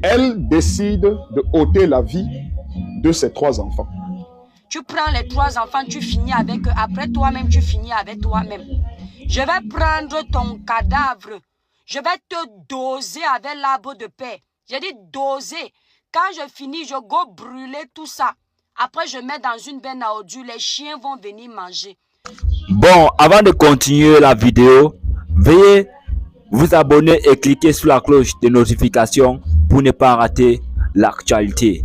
Elle décide de ôter la vie de ses 3 enfants. Tu prends les 3 enfants, tu finis avec eux. Après toi-même, tu finis avec toi-même. Je vais prendre ton cadavre. Je vais te doser avec l'arbre de paix. J'ai dit doser. Quand je finis, je go brûler tout ça. Après, je mets dans une benne à ordures. Les chiens vont venir manger. Bon, avant de continuer la vidéo, veuillez vous abonner et cliquer sur la cloche de notification pour ne pas rater l'actualité.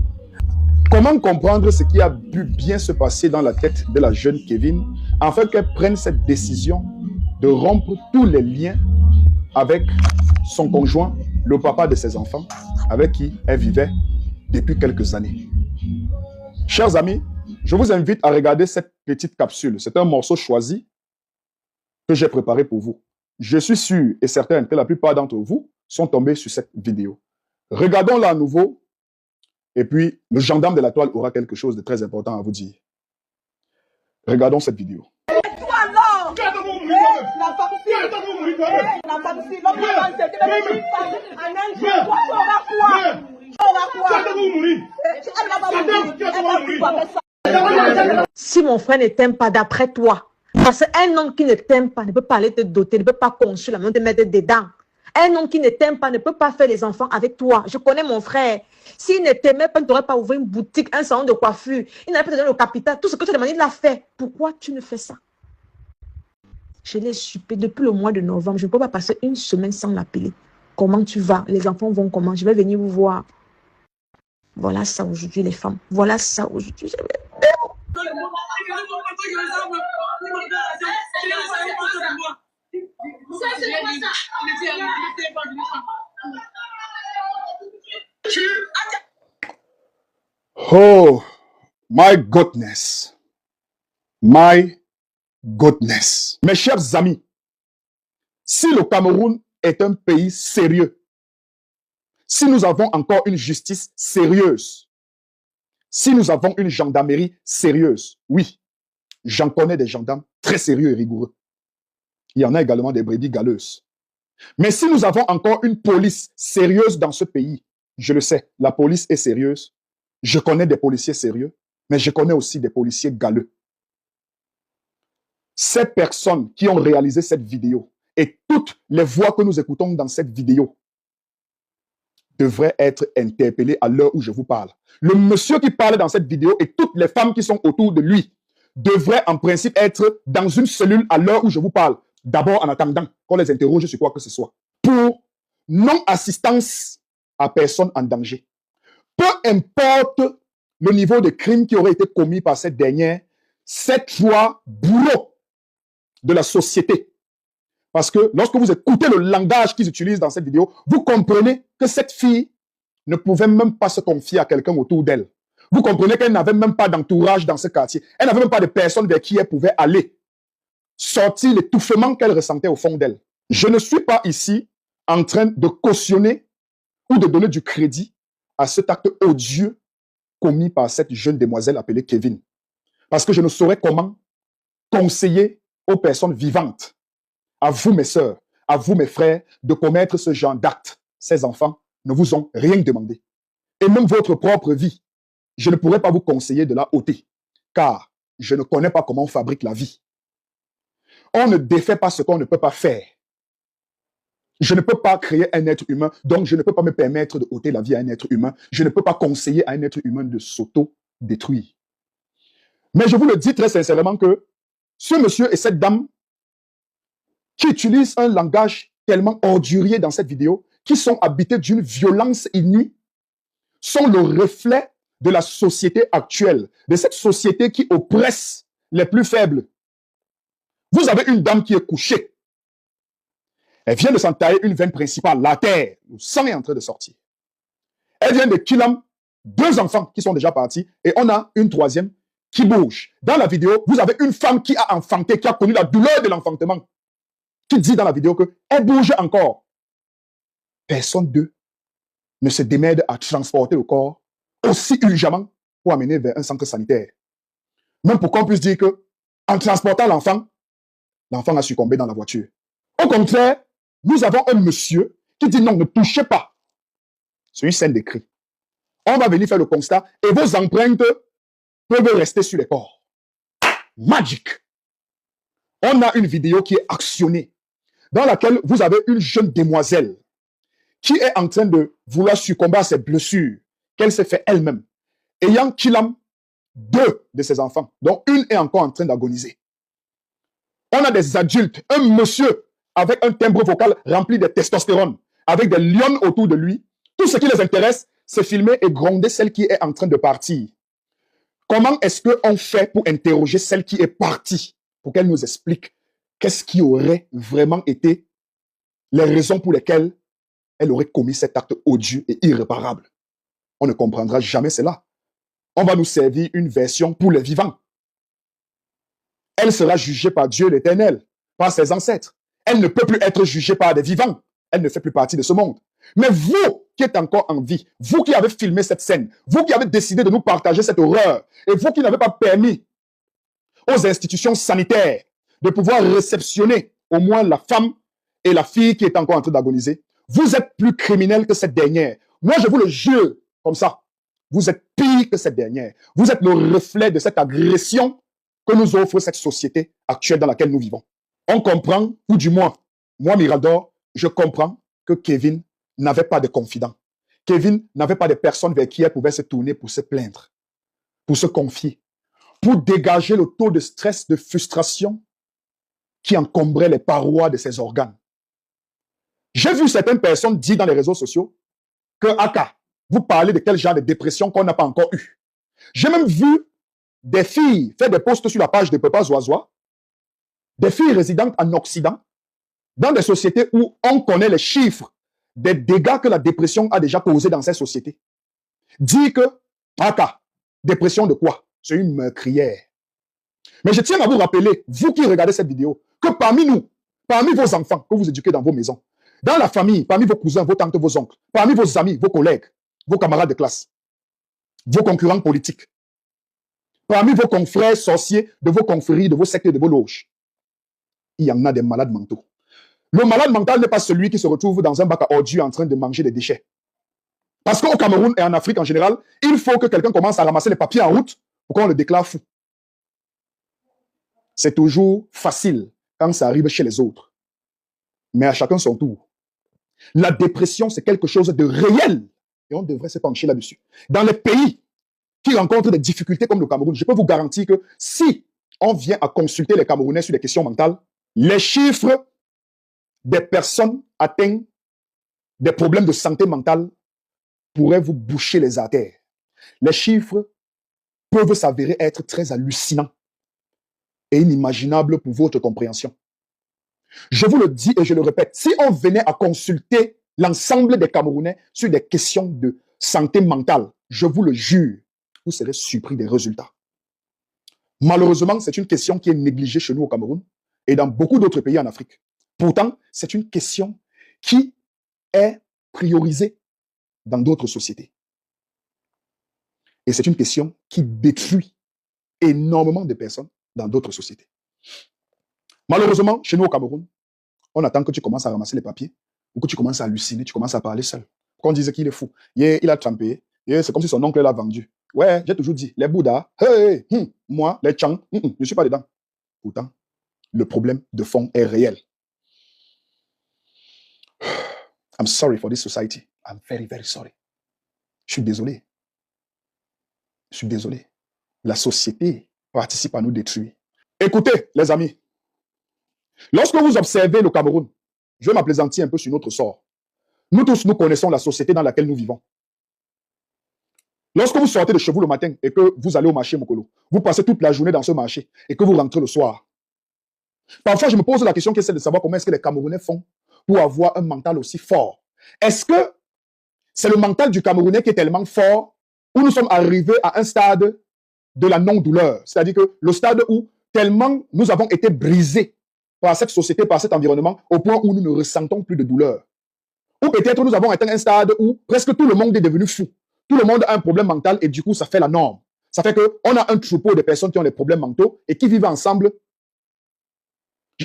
Comment comprendre ce qui a pu bien se passer dans la tête de la jeune Kevin afin qu'elle prenne cette décision de rompre tous les liens avec son conjoint, le papa de ses enfants, avec qui elle vivait depuis quelques années. Chers amis, je vous invite à regarder cette petite capsule. C'est un morceau choisi que j'ai préparé pour vous. Je suis sûr et certain que la plupart d'entre vous sont tombés sur cette vidéo. Regardons-la à nouveau et puis le gendarme de la toile aura quelque chose de très important à vous dire. Regardons cette vidéo. Si mon frère ne t'aime pas d'après toi, parce qu'un homme qui ne t'aime pas ne peut pas aller te doter, ne peut pas construire la maison, te mettre dedans. Un homme qui ne t'aime pas ne peut pas faire des enfants avec toi. Je connais mon frère. S'il ne t'aimait pas, il ne t'aurait pas ouvert une boutique, un salon de coiffure. Il n'aurait pas donné le capital. Tout ce que tu as demandé, il l'a fait. Pourquoi tu ne fais ça? Je l'ai suppé depuis le mois de novembre. Je ne peux pas passer une semaine sans l'appeler. Comment tu vas? Les enfants vont comment? Je vais venir vous voir. Voilà ça aujourd'hui, les femmes. Voilà ça aujourd'hui. Oh, my goodness. My goodness. Mes chers amis, si le Cameroun est un pays sérieux, si nous avons encore une justice sérieuse, si nous avons une gendarmerie sérieuse, oui, j'en connais des gendarmes très sérieux et rigoureux. Il y en a également des brebis galeuses. Mais si nous avons encore une police sérieuse dans ce pays, je le sais, la police est sérieuse. Je connais des policiers sérieux, mais je connais aussi des policiers galeux. Ces personnes qui ont réalisé cette vidéo et toutes les voix que nous écoutons dans cette vidéo devraient être interpellées à l'heure où je vous parle. Le monsieur qui parle dans cette vidéo et toutes les femmes qui sont autour de lui devraient en principe être dans une cellule à l'heure où je vous parle. D'abord en attendant qu'on les interroge sur quoi que ce soit. Pour non-assistance à personne en danger. Peu importe le niveau de crime qui aurait été commis par cette dernière, cette fois bourreau de la société. Parce que lorsque vous écoutez le langage qu'ils utilisent dans cette vidéo, vous comprenez que cette fille ne pouvait même pas se confier à quelqu'un autour d'elle. Vous comprenez qu'elle n'avait même pas d'entourage dans ce quartier. Elle n'avait même pas de personne vers qui elle pouvait aller. Sortir l'étouffement qu'elle ressentait au fond d'elle. Je ne suis pas ici en train de cautionner ou de donner du crédit à cet acte odieux commis par cette jeune demoiselle appelée Kevin. Parce que je ne saurais comment conseiller aux personnes vivantes, à vous mes sœurs, à vous mes frères, de commettre ce genre d'actes. Ces enfants ne vous ont rien demandé. Et même votre propre vie, je ne pourrais pas vous conseiller de la ôter, car je ne connais pas comment on fabrique la vie. On ne défait pas ce qu'on ne peut pas faire. Je ne peux pas créer un être humain, donc je ne peux pas me permettre de ôter la vie à un être humain. Je ne peux pas conseiller à un être humain de s'auto-détruire. Mais je vous le dis très sincèrement que ce monsieur et cette dame qui utilisent un langage tellement ordurier dans cette vidéo, qui sont habités d'une violence inouïe, sont le reflet de la société actuelle, de cette société qui oppresse les plus faibles. Vous avez une dame qui est couchée. Elle vient de s'entailler une veine principale, la terre. Le sang est en train de sortir. Elle vient de killer 2 enfants qui sont déjà partis et on a une 3e qui bouge. Dans la vidéo, vous avez une femme qui a enfanté, qui a connu la douleur de l'enfantement, qui dit dans la vidéo qu'elle bouge encore. Personne d'eux ne se démerde à transporter le corps aussi urgemment pour amener vers un centre sanitaire. Même pour qu'on puisse dire que en transportant l'enfant a succombé dans la voiture. Au contraire, nous avons un monsieur qui dit non, ne touchez pas C'est une scène d'écrit. On va venir faire le constat et vos empreintes peuvent rester sur les corps. Magic. On a une vidéo qui est actionnée, dans laquelle vous avez une jeune demoiselle qui est en train de vouloir succomber à ses blessures qu'elle s'est fait elle-même, ayant killé 2 de ses enfants, dont une est encore en train d'agoniser. On a des adultes, un monsieur avec un timbre vocal rempli de testostérone, avec des lions autour de lui. Tout ce qui les intéresse, c'est filmer et gronder celle qui est en train de partir. Comment est-ce qu'on fait pour interroger celle qui est partie, pour qu'elle nous explique qu'est-ce qui aurait vraiment été les raisons pour lesquelles elle aurait commis cet acte odieux et irréparable? On ne comprendra jamais cela. On va nous servir une version pour les vivants. Elle sera jugée par Dieu l'Éternel, par ses ancêtres. Elle ne peut plus être jugée par des vivants. Elle ne fait plus partie de ce monde. Mais vous qui êtes encore en vie, vous qui avez filmé cette scène, vous qui avez décidé de nous partager cette horreur, et vous qui n'avez pas permis aux institutions sanitaires de pouvoir réceptionner au moins la femme et la fille qui est encore en train d'agoniser, vous êtes plus criminels que cette dernière. Moi, je vous le jure comme ça. Vous êtes pire que cette dernière. Vous êtes le reflet de cette agression que nous offre cette société actuelle dans laquelle nous vivons. On comprend, ou du moins, moi, Mirador, je comprends que Kevin n'avait pas de confident. Kevin n'avait pas de personne vers qui elle pouvait se tourner pour se plaindre, pour se confier, pour dégager le taux de stress, de frustration qui encombrait les parois de ses organes. J'ai vu certaines personnes dire dans les réseaux sociaux que Aka, vous parlez de quel genre de dépression qu'on n'a pas encore eu. J'ai même vu des filles faire des posts sur la page de Papa Zoazoa, des filles résidentes en Occident, dans des sociétés où on connaît les chiffres des dégâts que la dépression a déjà causés dans ces sociétés. Dit que, Aka, dépression de quoi? C'est une meurtrière. Mais je tiens à vous rappeler, vous qui regardez cette vidéo, que parmi nous, parmi vos enfants que vous éduquez dans vos maisons, dans la famille, parmi vos cousins, vos tantes, vos oncles, parmi vos amis, vos collègues, vos camarades de classe, vos concurrents politiques, parmi vos confrères sorciers, de vos confréries, de vos sectes et de vos loges, il y en a des malades mentaux. Le malade mental n'est pas celui qui se retrouve dans un bac à ordures en train de manger des déchets. Parce qu'au Cameroun et en Afrique en général, il faut que quelqu'un commence à ramasser les papiers en route pour qu'on le déclare fou. C'est toujours facile quand ça arrive chez les autres. Mais à chacun son tour. La dépression, c'est quelque chose de réel. Et on devrait se pencher là-dessus. Dans les pays qui rencontrent des difficultés comme le Cameroun, je peux vous garantir que si on vient à consulter les Camerounais sur des questions mentales, les chiffres des personnes atteintes des problèmes de santé mentale pourraient vous boucher les artères. Les chiffres peuvent s'avérer être très hallucinants et inimaginables pour votre compréhension. Je vous le dis et je le répète, si on venait à consulter l'ensemble des Camerounais sur des questions de santé mentale, je vous le jure, vous serez surpris des résultats. Malheureusement, c'est une question qui est négligée chez nous au Cameroun et dans beaucoup d'autres pays en Afrique. Pourtant, c'est une question qui est priorisée dans d'autres sociétés. Et c'est une question qui détruit énormément de personnes dans d'autres sociétés. Malheureusement, chez nous au Cameroun, on attend que tu commences à ramasser les papiers ou que tu commences à halluciner, tu commences à parler seul. Qu'on dise qu'il est fou. Il a trompé. C'est comme si son oncle l'a vendu. Ouais, j'ai toujours dit, les Bouddhas, moi, les Chang, je ne suis pas dedans. Pourtant, le problème de fond est réel. I'm sorry for this society. I'm very, very sorry. Je suis désolé. Je suis désolé. La société participe à nous détruire. Écoutez, les amis, lorsque vous observez le Cameroun, je vais m'applaisantir un peu sur notre sort. Nous tous, nous connaissons la société dans laquelle nous vivons. Lorsque vous sortez de chez vous le matin et que vous allez au marché Mokolo, vous passez toute la journée dans ce marché et que vous rentrez le soir. Parfois, je me pose la question qui est celle de savoir comment est-ce que les Camerounais font pour avoir un mental aussi fort. Est-ce que c'est le mental du Camerounais qui est tellement fort où nous sommes arrivés à un stade de la non-douleur? C'est-à-dire que le stade où tellement nous avons été brisés par cette société, par cet environnement, au point où nous ne ressentons plus de douleur. Ou peut-être nous avons atteint un stade où presque tout le monde est devenu fou. Tout le monde a un problème mental et du coup, ça fait la norme. Ça fait qu'on a un troupeau de personnes qui ont des problèmes mentaux et qui vivent ensemble.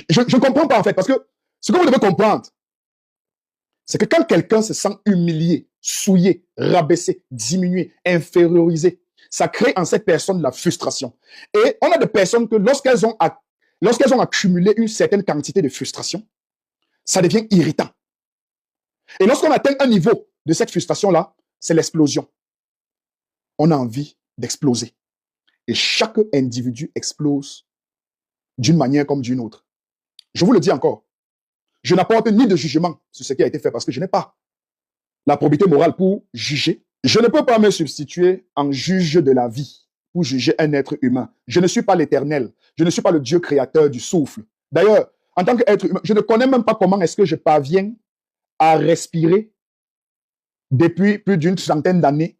Je ne comprends pas en fait, parce que ce que vous devez comprendre, C'est que quand quelqu'un se sent humilié, souillé, rabaissé, diminué, infériorisé, ça crée en cette personne la frustration. Et on a des personnes que lorsqu'elles ont accumulé une certaine quantité de frustration, ça devient irritant. Et lorsqu'on atteint un niveau de cette frustration-là, c'est l'explosion. On a envie d'exploser. Et chaque individu explose d'une manière comme d'une autre. Je vous le dis encore, je n'apporte ni de jugement sur ce qui a été fait parce que je n'ai pas la probité morale pour juger. Je ne peux pas me substituer en juge de la vie pour juger un être humain. Je ne suis pas l'Éternel. Je ne suis pas le Dieu créateur du souffle. D'ailleurs, en tant qu'être humain, je ne connais même pas comment est-ce que je parviens à respirer depuis plus d'une centaine d'années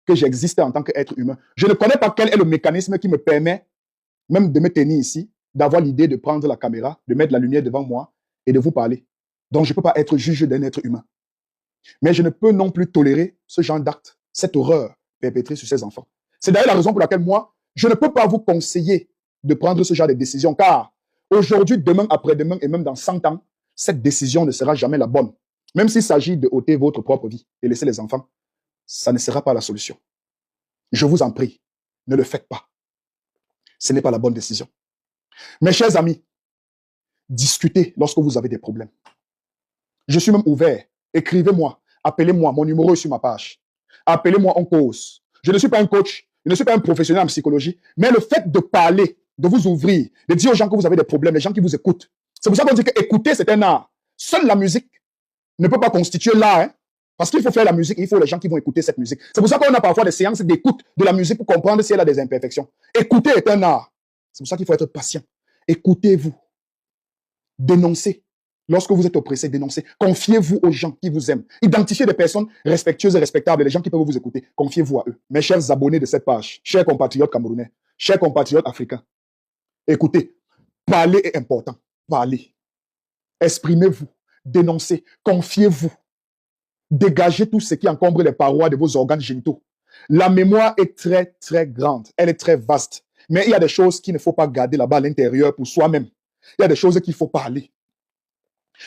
que j'existe en tant qu'être humain. Je ne connais pas quel est le mécanisme qui me permet, même de me tenir ici, d'avoir l'idée de prendre la caméra, de mettre la lumière devant moi et de vous parler. Donc, je ne peux pas être juge d'un être humain. Mais je ne peux non plus tolérer ce genre d'acte, cette horreur perpétrée sur ces enfants. C'est d'ailleurs la raison pour laquelle moi, je ne peux pas vous conseiller de prendre ce genre de décision, car aujourd'hui, demain, après-demain et même dans 100 ans, cette décision ne sera jamais la bonne. Même s'il s'agit de ôter votre propre vie et laisser les enfants, ça ne sera pas la solution. Je vous en prie, ne le faites pas. Ce n'est pas la bonne décision. Mes chers amis, discutez lorsque vous avez des problèmes. Je suis même ouvert. Écrivez-moi, appelez-moi, mon numéro est sur ma page. Appelez-moi, on cause. Je ne suis pas un coach, je ne suis pas un professionnel en psychologie, mais le fait de parler, de vous ouvrir, de dire aux gens que vous avez des problèmes, les gens qui vous écoutent. C'est pour ça qu'on dit que écouter, c'est un art. Seule la musique ne peut pas constituer l'art, hein? Parce qu'il faut faire la musique, il faut les gens qui vont écouter cette musique. C'est pour ça qu'on a parfois des séances d'écoute de la musique pour comprendre si elle a des imperfections. Écouter est un art. C'est pour ça qu'il faut être patient. Écoutez-vous. Dénoncez. Lorsque vous êtes oppressé, dénoncez. Confiez-vous aux gens qui vous aiment. Identifiez des personnes respectueuses et respectables, les gens qui peuvent vous écouter. Confiez-vous à eux. Mes chers abonnés de cette page, chers compatriotes camerounais, chers compatriotes africains, écoutez, parler est important. Parlez. Exprimez-vous. Dénoncez. Confiez-vous. Dégagez tout ce qui encombre les parois de vos organes génitaux. La mémoire est très, très grande. Elle est très vaste. Mais il y a des choses qu'il ne faut pas garder là-bas à l'intérieur pour soi-même. Il y a des choses qu'il faut parler.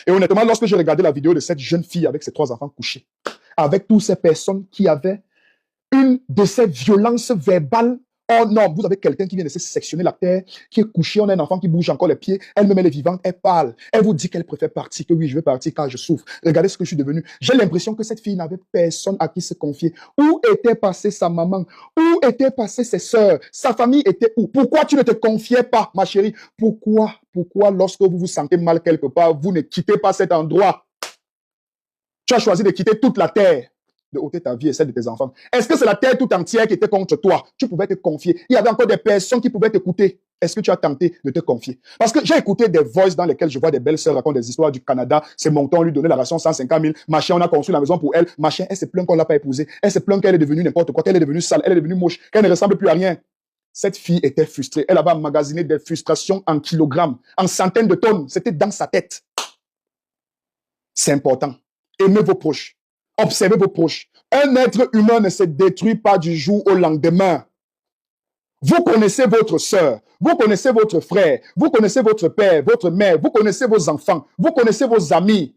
Et honnêtement, lorsque j'ai regardé la vidéo de cette jeune fille avec ses 3 enfants couchés, avec toutes ces personnes qui avaient une de ces violences verbales, oh non, vous avez quelqu'un qui vient de se sectionner la terre, qui est couché, on a un enfant qui bouge encore les pieds, elle-même elle est vivante, elle parle, elle vous dit qu'elle préfère partir, que oui, je vais partir car je souffre. Regardez ce que je suis devenu. J'ai l'impression que cette fille n'avait personne à qui se confier. Où était passée sa maman? Où étaient passées ses sœurs? Sa famille était où? Pourquoi tu ne te confiais pas, ma chérie? Pourquoi lorsque vous vous sentez mal quelque part, vous ne quittez pas cet endroit? Tu as choisi de quitter toute la terre, de ôter ta vie et celle de tes enfants. Est-ce que c'est la terre tout entière qui était contre toi? Tu pouvais te confier. Il y avait encore des personnes qui pouvaient t'écouter. Est-ce que tu as tenté de te confier? Parce que j'ai écouté des voices dans lesquelles je vois des belles sœurs raconter des histoires du Canada. C'est mon temps, on lui donnait la ration 150 000. Machin, on a construit la maison pour elle. Machin, elle se plaint qu'on l'a pas épousée. Elle se plaint qu'elle est devenue n'importe quoi, qu'elle est devenue sale, elle est devenue moche, qu'elle ne ressemble plus à rien. Cette fille était frustrée. Elle avait emmagasiné des frustrations en kilogrammes, en centaines de tonnes. C'était dans sa tête. C'est important. Aimez vos proches. Observez vos proches. Un être humain ne se détruit pas du jour au lendemain. Vous connaissez votre sœur, vous connaissez votre frère, vous connaissez votre père, votre mère, vous connaissez vos enfants, vous connaissez vos amis.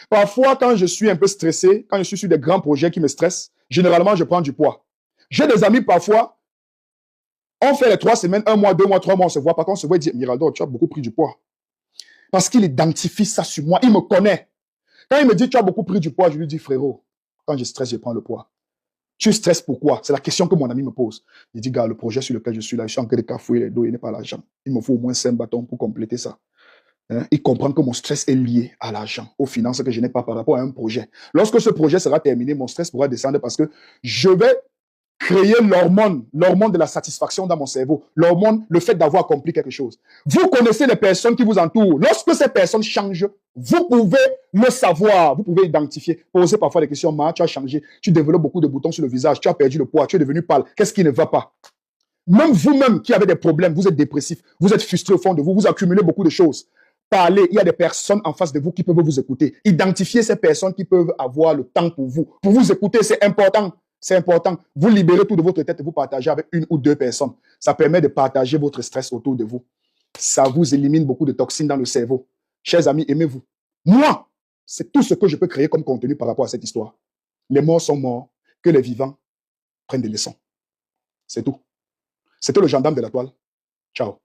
Parfois, quand je suis un peu stressé, quand je suis sur des grands projets qui me stressent, généralement, je prends du poids. J'ai des amis parfois, on fait les 3 semaines, 1 mois, 2 mois, 3 mois, on se voit. Par contre, on se voit et dit, Miraldo, tu as beaucoup pris du poids. Parce qu'il identifie ça sur moi, il me connaît. Quand il me dit, tu as beaucoup pris du poids, je lui dis, frérot, quand je stresse, je prends le poids. Tu stresses pourquoi? C'est la question que mon ami me pose. Il dit, gars, le projet sur lequel je suis là, je suis en train de cafouiller les dos, il n'est pas l'argent. Il me faut au moins 5 bâtons pour compléter ça. Hein? Il comprend que mon stress est lié à l'argent, aux finances que je n'ai pas par rapport à un projet. Lorsque ce projet sera terminé, mon stress pourra descendre parce que je vais créer l'hormone de la satisfaction dans mon cerveau. L'hormone, le fait d'avoir accompli quelque chose. Vous connaissez les personnes qui vous entourent. Lorsque ces personnes changent, vous pouvez le savoir. Vous pouvez identifier. Posez parfois des questions. Tu as changé. Tu développes beaucoup de boutons sur le visage. Tu as perdu le poids. Tu es devenu pâle. Qu'est-ce qui ne va pas? Même vous-même qui avez des problèmes, vous êtes dépressif. Vous êtes frustré au fond de vous. Vous accumulez beaucoup de choses. Parlez. Il y a des personnes en face de vous qui peuvent vous écouter. Identifiez ces personnes qui peuvent avoir le temps pour vous écouter. C'est important. C'est important. Vous libérez tout de votre tête et vous partagez avec 1 ou 2 personnes. Ça permet de partager votre stress autour de vous. Ça vous élimine beaucoup de toxines dans le cerveau. Chers amis, aimez-vous. Moi, C'est tout ce que je peux créer comme contenu par rapport à cette histoire. Les morts sont morts, que les vivants prennent des leçons. C'est tout. C'était le gendarme de la toile. Ciao.